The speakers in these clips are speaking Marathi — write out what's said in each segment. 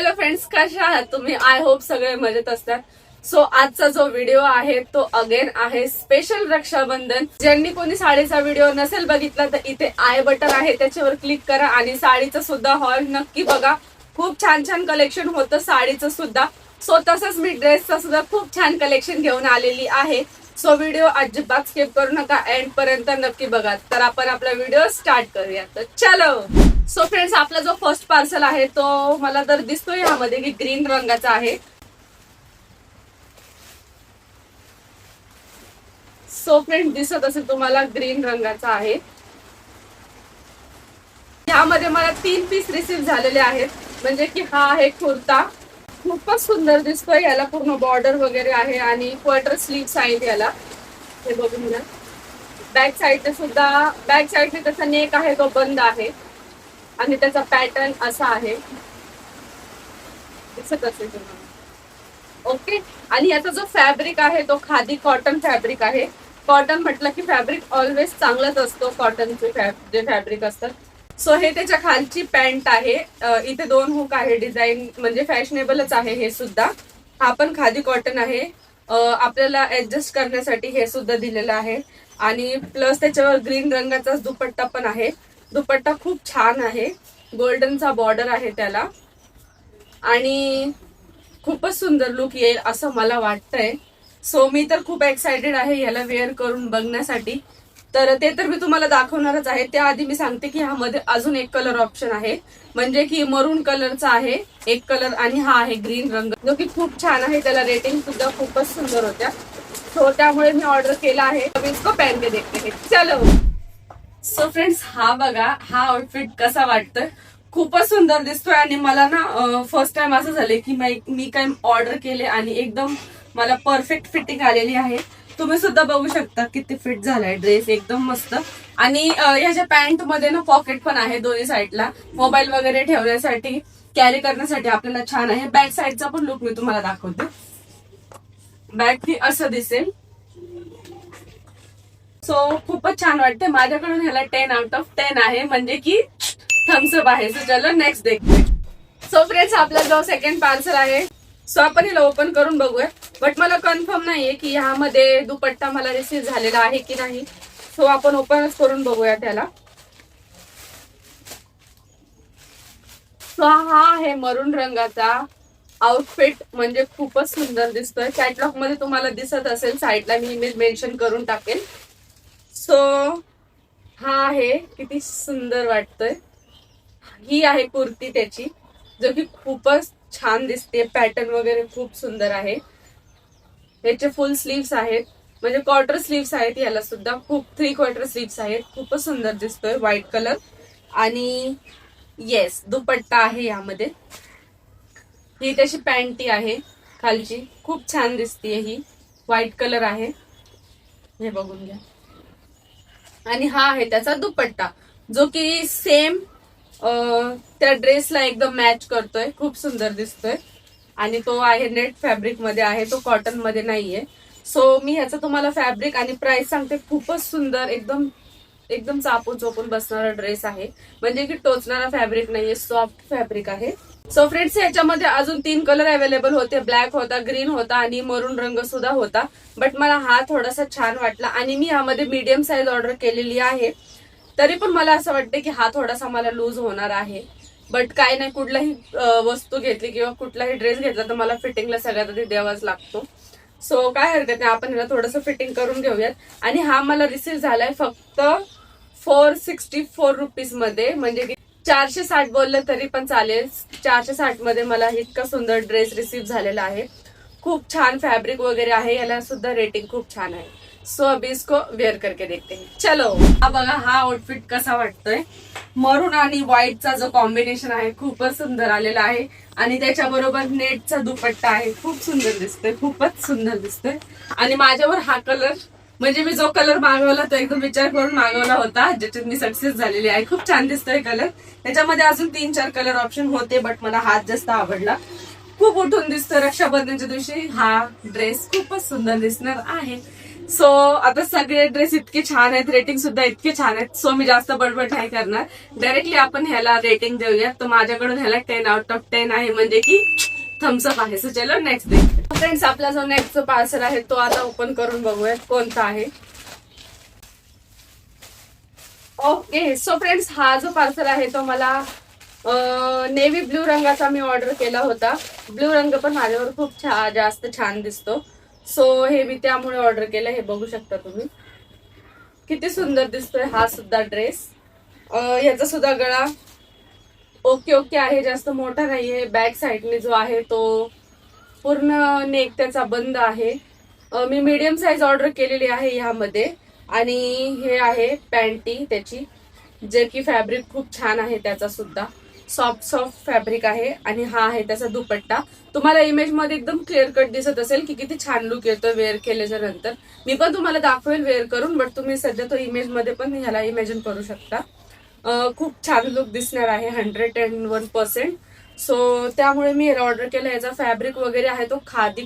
हॅलो फ्रेंड्स, कशा आहात तुम्ही? आय होप सगळे मजेत असतात. सो आजचा जो व्हिडिओ आहे तो अगेन आहे स्पेशल रक्षाबंधन. ज्यांनी कोणी साडीचा व्हिडिओ नसेल बघितला तर इथे आय बटन आहे, त्याच्यावर क्लिक करा आणि साडीचं सुद्धा हॉल नक्की बघा. खूप छान छान कलेक्शन होतं साडीचं सुद्धा. सो तसंच मी ड्रेसचं सुद्धा खूप छान कलेक्शन घेऊन आलेली आहे. सो व्हिडिओ अजिबात स्किप करू नका, एंड पर्यंत नक्की बघा. तर आपण आपला व्हिडिओ स्टार्ट करूया. तर चलो. सो फ्रेंड्स, आपला जो फर्स्ट पार्सल आहे तो मला तर दिसतोय यामध्ये की ग्रीन रंगाचा आहे. सो फ्रेंड, दिसत असेल तुम्हाला ग्रीन रंगाचा आहे. यामध्ये मला 3 पीस रिसीव्ह झालेले आहेत. म्हणजे की हा आहे कुर्ता, खूपच सुंदर दिसतोय. याला पूर्ण बॉर्डर वगैरे आहे आणि क्वार्टर स्लीव्स आहेत याला. हे बघून घ्या. बॅक साईडने सुद्धा, बॅक साईडने त्याचा नेक आहे तो बंद आहे आणि त्याचा पॅटर्न असा आहे, दिसत असेल तुम्हाला. ओके. आणि याचा जो फॅब्रिक आहे तो खादी कॉटन फॅब्रिक आहे. कॉटन म्हटलं की फॅब्रिक ऑलवेज चांगलाच असतो, कॉटनचे जे फॅब्रिक असतात. सो हे त्याच्या खालची पॅन्ट आहे. इथे 2 हुक आहे. डिझाईन म्हणजे फॅशनेबलच आहे हे सुद्धा. हा पण खादी कॉटन आहे. आपल्याला ऍडजस्ट करण्यासाठी हे सुद्धा दिलेलं आहे. आणि प्लस त्याच्यावर ग्रीन रंगाचा दुपट्टा पण आहे. दुपट्टा खूप छान आहे, गोल्डनचा बॉर्डर आहे त्याला आणि खूपच सुंदर लुक येईल असं मला वाटतंय. सो मी तर खूप एक्सायटेड आहे याला वेअर करून बघण्यासाठी. तर ते तर मी तुम्हाला दाखवणारच आहे. त्याआधी मी सांगते की ह्यामध्ये अजून एक कलर ऑप्शन आहे, म्हणजे की मरून कलरचा आहे एक कलर, आणि हा आहे ग्रीन रंग, जो की खूप छान आहे. त्याला रेटिंग सुद्धा खूपच सुंदर होत्या. सो त्यामुळे मी ऑर्डर केला आहे. अब इसको पहन के देखते हैं. चलो. सो फ्रेंड्स, हा बघा, हा आउटफिट कसा वाटतोय. खूपच सुंदर दिसतोय. आणि मला ना फर्स्ट टाइम असं झालंय की मी काय ऑर्डर केले आणि एकदम मला परफेक्ट फिटिंग आलेली आहे. तुम्ही सुद्धा बघू शकता किती फिट झालाय ड्रेस, एकदम मस्त. आणि ह्याच्या पॅन्ट मध्ये ना पॉकेट पण आहे दोन्ही साईडला, मोबाईल वगैरे ठेवण्यासाठी, कॅरी करण्यासाठी आपल्याला छान आहे. बॅक साईडचा पण लुक मी तुम्हाला दाखवते. बॅक ही असं दिसेल. सो खूपच छान वाटते. माझ्याकडून ह्याला 10 आउट ऑफ 10 आहे, म्हणजे की थम्सअप आहे. सो चलो नेक्स्ट देखते. सो फ्रेंड्स, आपला जो सेकंड पार्सल आहे सो आपण हिला ओपन करून बघूया. बट मला कन्फर्म नाहीये की ह्यामध्ये दुपट्टा मला रिसीव्ह झालेला आहे की नाही. सो आपण ओपनच करून बघूया त्याला. सो हा आहे मरून रंगाचा आउटफिट, म्हणजे खूपच सुंदर दिसतोय. कॅटलॉग मध्ये तुम्हाला दिसत असेल, साईडला मी इमेज मेन्शन करून टाकेल. सो हा आहे, किती सुंदर वाटतोय. ही आहे कुर्ती त्याची, जो की खूपच छान दिसते. पॅटर्न वगैरे खूप सुंदर आहे. याचे फुल स्लीव्स आहेत, म्हणजे क्वार्टर स्लीव्स आहेत. याला सुद्धा खूप 3 क्वार्टर स्लीव्स आहेत. खूपच सुंदर दिसतोय, व्हाईट कलर. आणि येस, दुपट्टा आहे यामध्ये. ही त्याची पॅन्टी आहे खालची, खूप छान दिसते. ही व्हाईट कलर आहे, हे बघून घ्या. आणि हा आहे त्याचा दुपट्टा, जो की सेम त्या ड्रेसला एकदम मॅच करतोय. खूप सुंदर दिसतोय. आणि तो आहे नेट फॅब्रिक मध्ये आहे, तो कॉटन मध्ये नाहीये. सो मी ह्याचा तुम्हाला फॅब्रिक आणि प्राइस सांगते. खूपच सुंदर, एकदम एकदम चापून चोपून बसणारा ड्रेस आहे, म्हणजे की टोचणारा फॅब्रिक नाहीये, सॉफ्ट फॅब्रिक आहे. सो फ्रेंड्स, याच्यामध्ये अजून 3 कलर अवेलेबल होते. ब्लॅक होता, ग्रीन होता आणि मरून रंग सुद्धा होता. बट मला हा थोडासा छान वाटला आणि मी यामध्ये मीडियम साईज ऑर्डर केलेली आहे. तरी पण मला असं वाटतं की हा थोडासा मला लूज होणार आहे. बट काय नाही, कुठलाही वस्तू घेतली किंवा कुठलाही ड्रेस घेतला तर मला फिटिंगला सगळ्यात आधी द्यावाच लागतो. सो काय हरकत नाही, आपण याला थोडंसं फिटिंग करून घेऊयात. आणि हा मला रिसीव्ह झालाय फक्त 464 रुपीज मध्ये, म्हणजे की 460 बोललं तरी पण चालेल. 460 मध्ये मला इतका सुंदर ड्रेस रिसीव्ह झालेला आहे. खूप छान फॅब्रिक वगैरे आहे. याला सुद्धा रेटिंग खूप छान आहे. सो अभी इसको वेअर करके देखते हैं. चलो. हा बघा, हा आउटफिट कसा वाटतोय. मरून आणि व्हाईटचा जो कॉम्बिनेशन आहे खूपच सुंदर आलेला आहे. आणि त्याच्याबरोबर नेटचा दुपट्टा आहे. खूप सुंदर दिसतोय, खूपच सुंदर दिसतोय. आणि माझ्यावर हा कलर, म्हणजे मी जो कलर मागवला तो एकदम विचार करून मागवला होता, ज्याच्यात मी सक्सेस झालेली आहे. खूप छान दिसतोय कलर. त्याच्यामध्ये अजून 3-4 कलर ऑप्शन होते, बट मला हाच जास्त आवडला. खूप उठून दिसतोय. रक्षाबंधनच्या दिवशी हा ड्रेस खूपच सुंदर दिसणार आहे. सो आता सगळे ड्रेस इतके छान आहेत, रेटिंग सुद्धा इतके छान आहेत. सो मी जास्त बडबड नाही करणार, डायरेक्टली आपण ह्याला रेटिंग देऊया. तर माझ्याकडून ह्याला 10 आउट ऑफ 10 आहे, म्हणजे की थम्सअप आहे. सो चलो नेक्स्ट डे. फ्रेंड्स, आपला जो नेक्स्ट पार्सल आहे तो आता ओपन करून बघूया कोणता आहे. ओके, सो फ्रेंड्स, हा जो पार्सल आहे तो मला नेव्ही ब्ल्यू रंगाचा मी ऑर्डर केला होता. ब्ल्यू रंग पण माझ्यावर खूप जास्त छान दिसतो. सो हे मी त्यामुळे ऑर्डर केलं. हे बघू शकता तुम्ही किती सुंदर दिसतोय हा सुद्धा ड्रेस. याचा सुद्धा गळा ओके ओके आहे, जास्त मोठा नाहीये. बॅक साईडने जो आहे तो पूर्ण नेक त्याचा बंद आहे. मी मीडियम साईज ऑर्डर केलेली आहे ह्यामध्ये. आणि हे आहे पॅन्टी त्याची, जे की फॅब्रिक खूप छान आहे. त्याचा सुद्धा सॉफ्ट फॅब्रिक आहे. आणि हा आहे त्याचा दुपट्टा. तुम्हाला इमेज मध्ये एकदम क्लिअर कट दिसत असेल की किती छान लुक येतो वेअर केल्याच्या नंतर. मी पण तुम्हाला दाखवेल वेअर करून, बट तुम्ही सध्या तो इमेज मध्ये पण ह्याला इमॅजिन करू शकता. खूप छान लुक दिसणार आहे 101%. सो त्यामुळे मी ह्याला ऑर्डर केलं. याचा फॅब्रिक वगैरे आहे तो खादी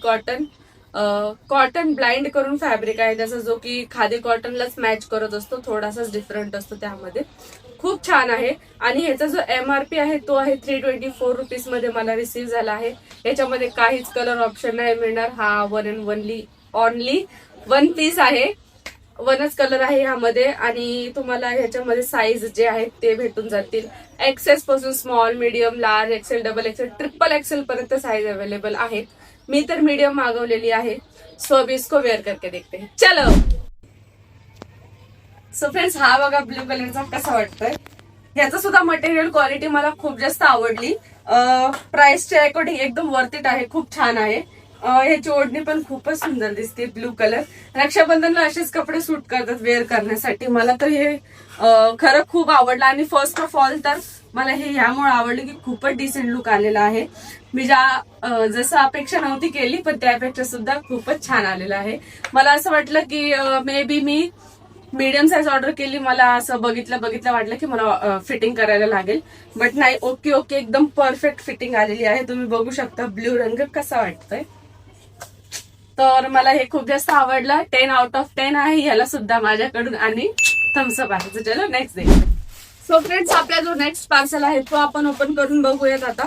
कॉटन ब्लाइंड करून फॅब्रिक आहे त्याचा, जो की खादी कॉटनलाच मॅच करत असतो. थोडासाच डिफरंट असतो त्यामध्ये. खूप छान आहे. आणि ह्याचा जो MRP आहे तो आहे 324 रुपीज मध्ये मला रिसीव्ह झाला आहे. याच्यामध्ये काहीच कलर ऑप्शन नाही मिळणार. हा one and only one piece आहे. वनच कलर आहे ह्यामध्ये. आणि तुम्हाला ह्याच्यामध्ये साईज जे आहेत ते भेटून जातील. XS पासून small, medium, large, XL, double XL, triple XL पर्यंत साईज अवेलेबल आहेत. मी तर मीडियम मागवलेली आहे. सो अभी इसको वेअर करके देखते हैं. चलो. सो फ्रेंड्स, हा बघा ब्ल्यू कलरचा कसा वाटतोय. ह्याचं सुद्धा मटेरियल क्वालिटी मला खूप जास्त आवडली. प्राइसच्या अकॉर्डिंग एकदम वर्थ इट आहे. खूप छान आहे. ह्याची ओढणी पण खूपच सुंदर दिसते. ब्ल्यू कलर रक्षाबंधनला असेच कपडे सूट करतात वेअर करण्यासाठी. मला तर हे खरं खूप आवडलं. आणि फर्स्ट ऑफ ऑल तर मला हे ह्यामुळे आवडलं की खूपच डिसेंट लुक आलेला आहे. मी जसं अपेक्षा नव्हती केली, पण त्यापेक्षा सुद्धा खूपच छान आलेलं आहे. मला असं वाटलं की may be me medium size order केली. मला असं बघितलं वाटलं की मला फिटिंग करायला लागेल, बट नाही. ओके एकदम परफेक्ट फिटिंग आलेली आहे. तुम्ही बघू शकता ब्ल्यू रंग कसा वाटतोय. तर मला हे खूप जास्त आवडलं. 10 आउट ऑफ 10 आहे ह्याला सुद्धा माझ्याकडून. आणि थम्सअप आहे. तर चलो नेक्स्ट डे. सो फ्रेंड्स, आपला जो नेक्स्ट पार्सल आहे तो आपण ओपन करून बघूयात आता.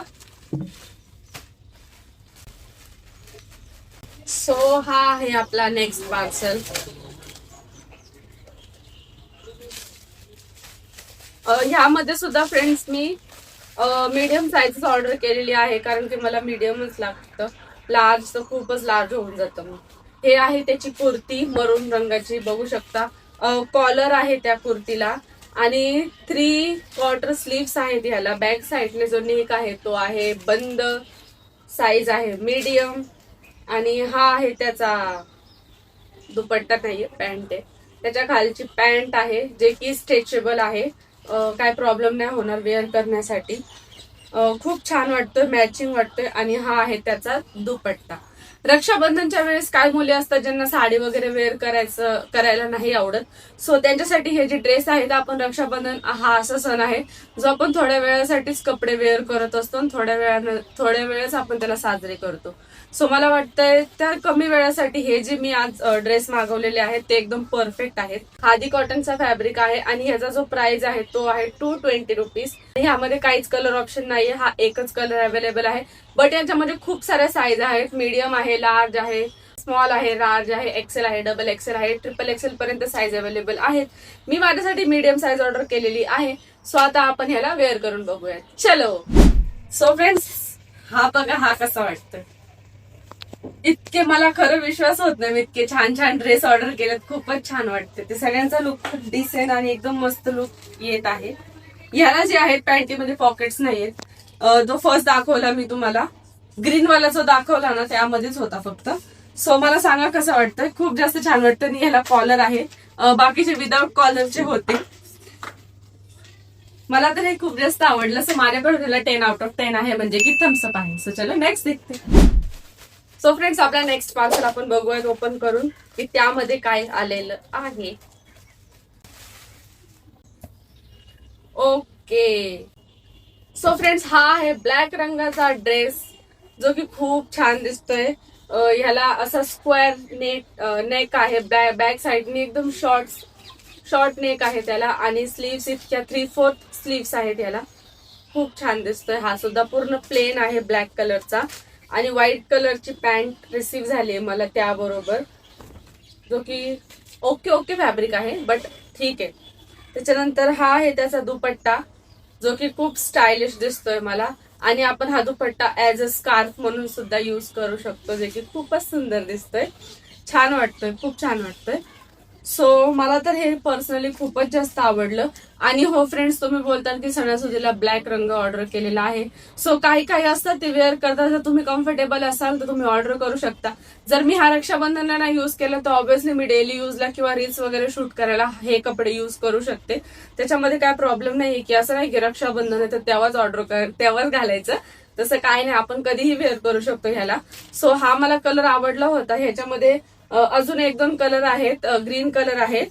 सो हा आहे आपला नेक्स्ट पार्सल. ह्यामध्ये सुद्धा फ्रेंड्स मी मीडियम साईज ऑर्डर केलेली आहे, कारण की मला मीडियमच लागतं. लार्ज तर खूपच लार्ज होऊन जातं मग. हे आहे त्याची कुर्ती मरून रंगाची, बघू शकता. कॉलर आहे त्या कुर्तीला. आणि 3/4 स्लीव्स आहेत ह्याला. बॅक साईडने जो नेक आहे तो आहे बंद. साईज आहे मीडियम. आणि हा आहे त्याचा दुपट्टा, नाहीये पॅन्ट आहे. त्याच्या खालची पॅन्ट आहे जे की स्ट्रेचेबल आहे. काय प्रॉब्लेम नाही होणार वेअर करण्यासाठी. खूप छान वाटतोय, मॅचिंग वाटतोय. आणि हा आहे त्याचा दुपट्टा. रक्षाबंधनच्या वेळेस काय मुली असतात ज्यांना साडी वगैरे वेअर करायला नाही आवडत. सो त्यांच्यासाठी हे जे ड्रेस आहेत, आपण रक्षाबंधन हा असा सण आहे जो आपण थोड्या वेळासाठीच कपडे वेअर करत असतो आणि थोड्या वेळेस आपण त्याला साजरे करतो. सो मला वाटतंय त्या कमी वेळासाठी हे जे मी आज ड्रेस मागवलेले आहेत ते एकदम परफेक्ट आहेत. खादी कॉटनचा फॅब्रिक आहे. आणि ह्याचा जो प्राइस आहे तो आहे 220 रुपीज. ह्यामध्ये काहीच कलर ऑप्शन नाहीये. हा एकच कलर अवेलेबल आहे. बट याच्यामध्ये खूप साऱ्या साईज आहेत. मीडियम आहे, लार्ज आहे, स्मॉल आहे, लार्ज आहे, XL आहे, डबल XL आहे, ट्रिपल XL पर्यंत साईज अवेलेबल आहेत. मी माझ्यासाठी मीडियम साईज ऑर्डर केलेली आहे. सो आता आपण ह्याला वेअर करून बघूया. चलो. सो फ्रेंड्स, हा बघा हा कसा वाटतोय. इतके मला खरं विश्वास होत नाही मी इतके छान छान ड्रेस ऑर्डर केलेत. खूपच छान वाटते. ते सगळ्यांचा लुक खूप डिसेंट आणि एकदम मस्त लुक येत आहे. ह्याला जे आहेत पॅन्टीमध्ये पॉकेट्स नाहीयेत. जो फर्स्ट दाखवला मी तुम्हाला ग्रीन वाला जो दाखवला ना त्यामध्येच होता फक्त. सो मला सांगा कसं वाटतंय. खूप जास्त छान वाटतं. आणि ह्याला कॉलर आहे. बाकीचे विदाउट कॉलरचे होते. मला तर हे खूप जास्त आवडलं. सो माझ्याकडे ह्याला 10 आउट ऑफ 10 आहे, म्हणजे की थम्सअप आहे. सो चलो नेक्स्ट देखते. सो फ्रेंड्स, आपला नेक्स्ट पार्सल आपण बघूयात ओपन करून की त्यामध्ये काय आलेलं आहे. ओके. सो फ्रेंड्स, हा आहे ब्लॅक रंगाचा ड्रेस जो की खूप छान दिसतोय. ह्याला असा स्क्वेअर नेक आहे, बॅक साईडने एकदम शॉर्ट नेक आहे त्याला, आणि स्लीव्स इतक्या 3/4 स्लीव्स आहेत याला. खूप छान दिसतोय. हा सुद्धा पूर्ण प्लेन आहे ब्लॅक कलरचा, आणि व्हाईट कलरची पॅन्ट रिसीव झाली मला त्याबरोबर, जो की ओके फॅब्रिक आहे, बट ठीक आहे. त्याच्यानंतर हा आहे त्याचा दुपट्टा, जो की खूप स्टायलिश दिसतोय मला, आणि आपण हा दुपट्टा ऍज अ स्कार्फ म्हणून सुद्धा युज करू शकतो, जे की खूपच सुंदर दिसतोय, छान वाटतोय, खूप छान वाटतोय. सो मला तर हे पर्सनली खूपच जास्त आवडलं. आणि हो फ्रेंड्स, तुम्ही बोलताल की सणासुदीला ब्लॅक रंग ऑर्डर केलेला आहे. सो काही असतात ते वेअर करता, जर तुम्ही कम्फर्टेबल असाल तर तुम्ही ऑर्डर करू शकता. जर मी हा रक्षाबंधनला नाही युज केला तर ऑब्व्हियसली मी डेली युजला किंवा रील्स वगैरे शूट करायला हे कपडे युज करू शकते. त्याच्यामध्ये काय प्रॉब्लेम नाही की असं नाही की रक्षाबंधन आहे तर तेव्हाच घालायचं, तसं काय नाही, आपण कधीही वेअर करू शकतो ह्याला. सो हा मला कलर आवडला होता. ह्याच्यामध्ये अजून 1-2 कलर आहेत, ग्रीन कलर आहे.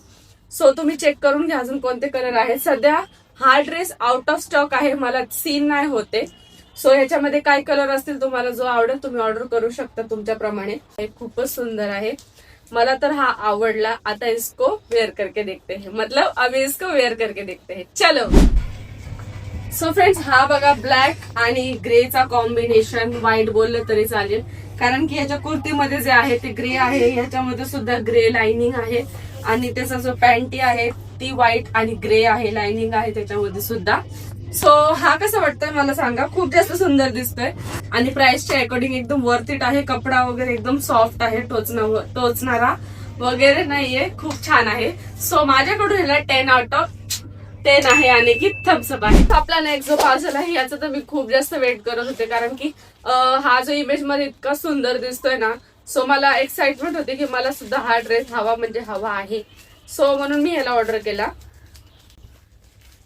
सो तुम्ही चेक करून घ्या अजून कोणते कलर आहेत. सध्या हा ड्रेस आउट ऑफ स्टॉक आहे, मला सीन नाही होते. सो ह्याच्यामध्ये काय कलर असतील तुम्हाला जो आवडेल तुम्ही ऑर्डर करू शकता तुमच्याप्रमाणे. हे खूपच सुंदर आहे, मला तर हा आवडला. आता इसको वेअर करके देखते हैं, मतलब अभी इसको वेअर करके देखते हैं. चलो. सो फ्रेंड्स, हा बघा ब्लॅक आणि ग्रेचा कॉम्बिनेशन, व्हाईट बोललं तरी चालेल, कारण की याच्या कुर्तीमध्ये जे आहे ते ग्रे आहे, याच्यामध्ये सुद्धा ग्रे लाइनिंग आहे, आणि त्याचा जो पॅन्टी आहे ती व्हाईट आणि ग्रे आहे, लाइनिंग आहे त्याच्यामध्ये सुद्धा. सो हा कसा वाटतोय मला सांगा. खूप जास्त सुंदर दिसतोय, आणि प्राइसच्या अकॉर्डिंग एकदम वर्थ इट आहे. कपडा वगैरे एकदम सॉफ्ट आहे, टोचणारा वगैरे नाहीये, खूप छान आहे. सो माझ्याकडून ह्याला 10 आउट ऑफ 10 आहे, आणि की थम्सअप आहे. आपला नेक्स्ट जो पार्सल आहे याचा तर मी खूप जास्त वेट करत होते, कारण की हा जो इमेज मध्ये इतका सुंदर दिसतोय ना, सो मला एक्साइटमेंट होती की मला सुद्धा हा ड्रेस हवा, म्हणजे हवा आहे. सो म्हणून मी ह्याला ऑर्डर केला,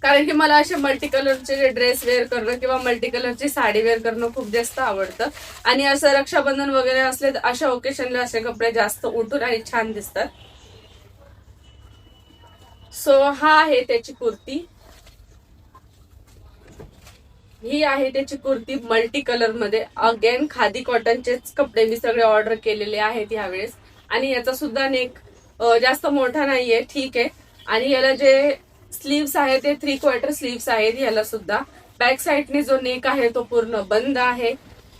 कारण की मला असे मल्टी कलरचे ड्रेस वेअर करणं किंवा मल्टी कलरची साडी वेअर करणं खूप जास्त आवडतं, आणि असं रक्षाबंधन वगैरे असले तर अशा ओकेशनला असे कपडे जास्त उठून आणि छान दिसतात. सो हा आहे त्याची कुर्ती, ही आहे त्याची कुर्ती मल्टी कलर मध्ये. अगेन खादी कॉटनचेच कपडे मी सगळे ऑर्डर केलेले आहेत यावेळेस, आणि याचा सुद्धा नेक जास्त मोठा नाहीये, ठीक आहे. आणि याला जे स्लीव्स आहे ते 3/4 स्लीव्स आहेत याला सुद्धा. बॅक साईडने जो नेक आहे तो पूर्ण बंद आहे,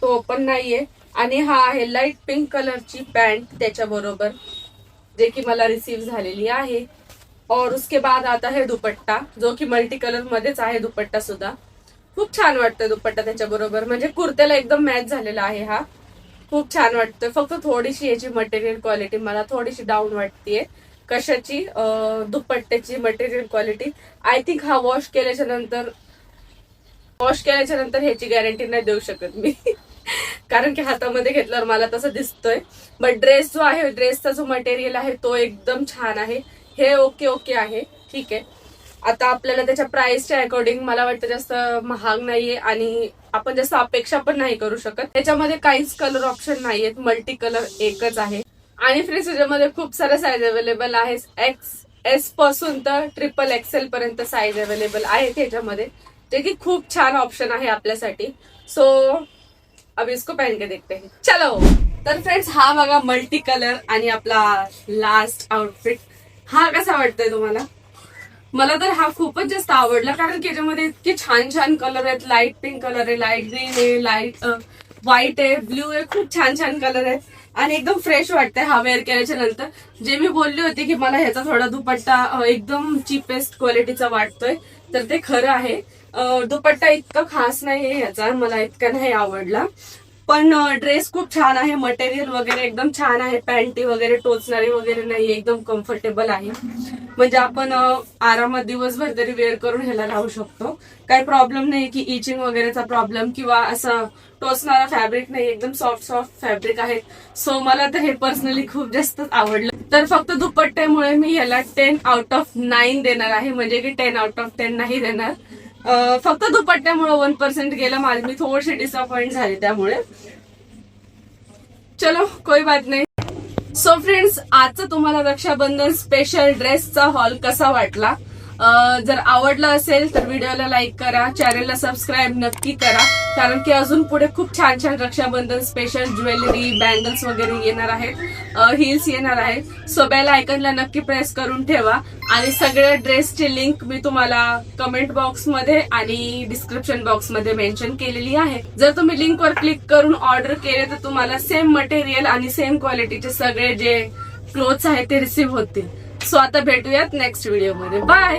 तो ओपन नाहीये. आणि हा आहे लाईट पिंक कलरची पॅन्ट त्याच्याबरोबर, जे की मला रिसीव्ह झालेली आहे. और उसके बाद आता है दुपट्टा, जो की मल्टी कलर मध्येच आहे दुपट्टा सुद्धा. खूप छान वाटतोय दुपट्टा त्याच्याबरोबर, म्हणजे कुर्त्याला एकदम मॅच झालेला आहे हा. खूप छान वाटतोय. फक्त थोडीशी याची मटेरियल क्वालिटी मला थोडीशी डाऊन वाटतेय. कशाची? दुपट्ट्याची मटेरियल क्वालिटी. आय थिंक हा वॉश केल्याच्या नंतर ह्याची गॅरंटी नाही देऊ शकत मी कारण की हातामध्ये घेतल्यावर मला तसं दिसतोय. बट ड्रेस जो आहे, ड्रेसचा जो मटेरियल आहे तो एकदम छान आहे. हे ओके आहे, ठीक आहे. आता आपल्याला त्याच्या प्राइसच्या अकॉर्डिंग मला वाटतं जास्त महाग नाहीये, आणि आपण जास्त अपेक्षा पण नाही करू शकत. त्याच्यामध्ये काहीच कलर ऑप्शन नाहीयेत, मल्टी कलर एकच आहे. आणि फ्रेंड्स त्याच्यामध्ये खूप सारे साईज अवेलेबल आहे. XS पासून तर XXL पर्यंत साईज अवेलेबल आहे त्याच्यामध्ये, जे की खूप छान ऑप्शन आहे आपल्यासाठी. सो अब इसको पहन के देखते हैं, चलो. तर फ्रेंड्स हा बघा मल्टी कलर आणि आपला लास्ट आउटफिट. हा कसा वाटतोय तुम्हाला? मला तर हा खूपच जास्त आवडला, कारण की याच्यामध्ये इतके छान कलर आहेत. लाईट पिंक कलर आहे, लाईट ग्रीन आहे, लाईट व्हाईट आहे, ब्ल्यू आहे, खूप छान कलर आहेत, आणि एकदम फ्रेश वाटतंय हा वेअर केल्याच्या नंतर. जे मी बोलली होती की मला ह्याचा थोडा दुपट्टा एकदम चीपेस्ट क्वालिटीचा वाटतोय, तर ते खरं आहे. दुपट्टा इतका खास नाहीये ह्याचा, मला इतका नाही आवडला. पण ड्रेस खूप छान आहे, मटेरियल वगैरे एकदम छान आहे, पॅन्टी वगैरे टोचणारी वगैरे नाही, एकदम कम्फर्टेबल आहे. म्हणजे आपण आरामात दिवसभर तरी वेअर करून ह्याला राहू शकतो. काही प्रॉब्लेम नाही की इचिंग वगैरेचा प्रॉब्लेम किंवा असं टोचणारा फॅब्रिक नाही, एकदम सॉफ्ट फॅब्रिक आहे. सो मला तर हे पर्सनली खूप जास्त आवडलं. तर फक्त दुपट्ट्यामुळे मी ह्याला 10 आउट ऑफ 9 देणार आहे, म्हणजे की 10 आउट ऑफ 10 नाही देणार. फक्त दुपट्ट्यामुळे 1% गेलं माझी, मी थोडीशी डिसअपॉइंट झाली त्यामुळे. चलो कोई बात नाही. सो फ्रेंड्स, आजचा तुम्हाला रक्षाबंधन स्पेशल ड्रेसचा हॉल कसा वाटला जर आवडलं असेल तर व्हिडिओला लाईक करा, चॅनलला सबस्क्राईब नक्की करा, कारण की अजून पुढे खूप छान छान रक्षाबंधन स्पेशल ज्वेलरी, बँगल्स वगैरे येणार आहेत, हिल्स येणार आहेत. सो बेल आयकनला नक्की प्रेस करून ठेवा. आणि सगळ्या ड्रेसची लिंक मी तुम्हाला कमेंट बॉक्समध्ये आणि डिस्क्रिप्शन बॉक्समध्ये मेन्शन केलेली आहे. जर तुम्ही लिंकवर क्लिक करून ऑर्डर केले तर तुम्हाला सेम मटेरियल आणि सेम क्वालिटीचे सगळे जे क्लोथ्स आहेत ते रिसीव्ह होतील. सो आता भेटूयात नेक्स्ट व्हिडिओमध्ये. बाय.